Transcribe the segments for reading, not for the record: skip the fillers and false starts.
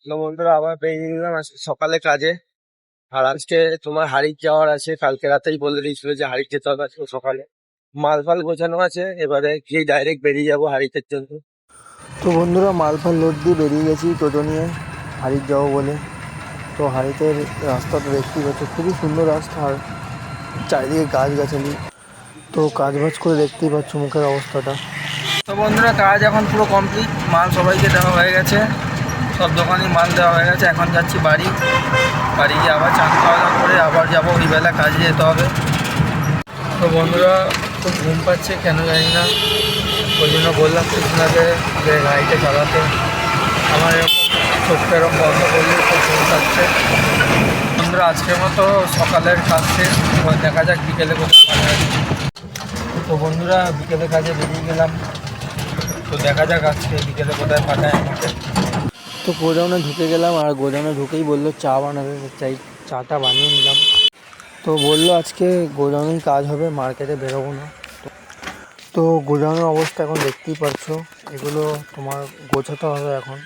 তো বন্ধুরা আবার বেরিয়ে নিলাম আজকে সকালে কাজে। আর আজকে তোমার হারিক যাওয়ার আছে, কালকে রাতেই বলে দিয়েছিল যে হারিক যেতে হবে আজকে সকালে। মাল ফাল গোছানো আছে, এবারে গিয়ে ডাইরেক্ট বেরিয়ে যাবো হারিকের জন্য। তো বন্ধুরা মাল ফাল লোড দিয়ে বেরিয়ে গেছি টোটো নিয়ে হারিক যাবো বলে। তো হারিতের রাস্তাটা দেখতেই পাচ্ছ, খুবই সুন্দর রাস্তা আর চারিদিকে গাছগাছালি। তো কাজ বাজ করে দেখতেই পাচ্ছ মুখের অবস্থাটা। তো বন্ধুরা কাজ এখন পুরো কমপ্লিট, মাল সবাইকে দেওয়া হয়ে গেছে, সব দোকানে মাল দেওয়া হয়ে গেছে। এখন যাচ্ছি বাড়ি গিয়ে আবার চান খাওয়া দাওয়া করে আবার যাবো, ওই বেলা কাজে যেতে হবে। তো বন্ধুরা খুব ঘুম পাচ্ছে, কেন জানি না, ওই জন্য বললাম কৃষ্ণাকে যে গাড়িটা চালাতে। আমার এরকম চোখটা এরকম বন্ধ করলে খুব ঘুম পাচ্ছে। বন্ধুরা আজকের মতো সকালের কাজ শেষ, এবার দেখা যাক বিকেলে কোথাও পাঠায়। তো বন্ধুরা বিকেলে কাজে বেরিয়ে গেলাম, তো দেখা যাক আজকে বিকেলে কোথায় পাঠায় আমাকে। তো গোডাউনে ঢুকে গেলাম আর গোডাউনে ঢুকেই বললো চা বানাবে, চাই চাটা বানিয়ে নিলাম। তো বললো আজকে গোডাউনেই কাজ হবে, মার্কেটে বেরোবো না। তো গোডাউনের অবস্থা এখন দেখতেই পারছো, এগুলো তোমার গোছাতে হবে এখন।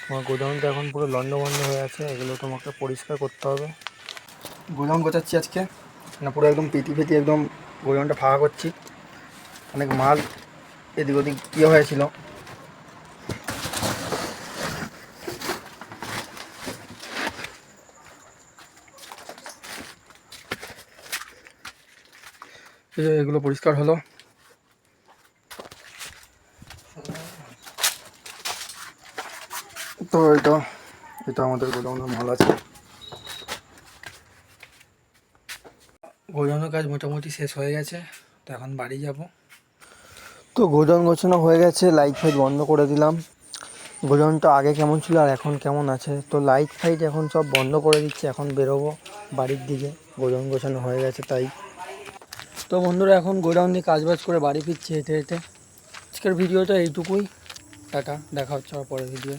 তোমার গোডাউনটা এখন পুরো লন্ডভন্ড হয়ে আছে, এগুলো তোমাকে পরিষ্কার করতে হবে। গোডাউন গোছাচ্ছি আজকে, না পুরো একদম পেটি ফেটি একদম গোডাউনটা ফাঁকা করছি। অনেক মাল এদিক ওদিক ইয়ে হয়েছিল। এগুলো পরিষ্কার হলো। তো এটা আমাদের গোডাউনের মাল আছে। গোডাউনের কাজ মোটামুটি শেষ হয়ে গেছে, তো এখন বাড়ি যাব। তো গোডাউন গোছানো হয়ে গেছে, লাইট ফাইট বন্ধ করে দিলাম। গোডাউনটা আগে কেমন ছিল আর এখন কেমন আছে, তো লাইট ফাইট এখন সব বন্ধ করে দিচ্ছে। এখন বেরোবো বাড়ির দিকে, গোডাউন গোছানো হয়ে গেছে তাই। তো বন্ধুরা এখন গোডাউন দিয়ে কাজ বাজ করে বাড়ি ফিরছি হেঁটে হেঁটে। আজকের ভিডিওটা এইটুকুই, টাটা, দেখা হচ্ছে আমার পরের ভিডিও।